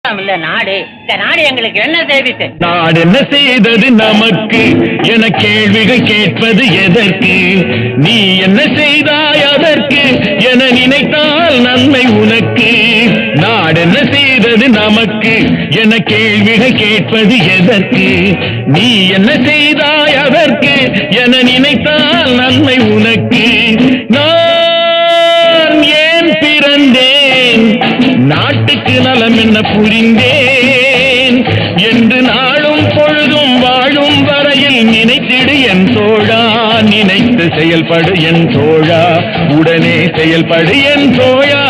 நாடு இந்த நாடு எங்களுக்கு என்ன செய்திச்சு? நாடு என்ன செய்தது நமக்கு என கேள்விகள் கேட்பது எதற்கு? நீ என்ன செய்தாய் அதற்கு என நினைத்தால் நன்மை உனக்கு. நாடு என்ன செய்தது நமக்கு என கேள்விகள் கேட்பது எதற்கு? நீ என்ன செய்தாய் அதற்கு என நினைத்தால் நன்மை உனக்கு. நான் ஏன் பிறந்தேன், நாட்டுக்கு நலம் என்ன புரிந்தேன் என்று நாளும் பொழுதும் வாழும் வரையில் நினைத்திடு என் தோழா. நினைத்து செயல்படு என் தோழா, உடனே செயல்படு என் தோழா.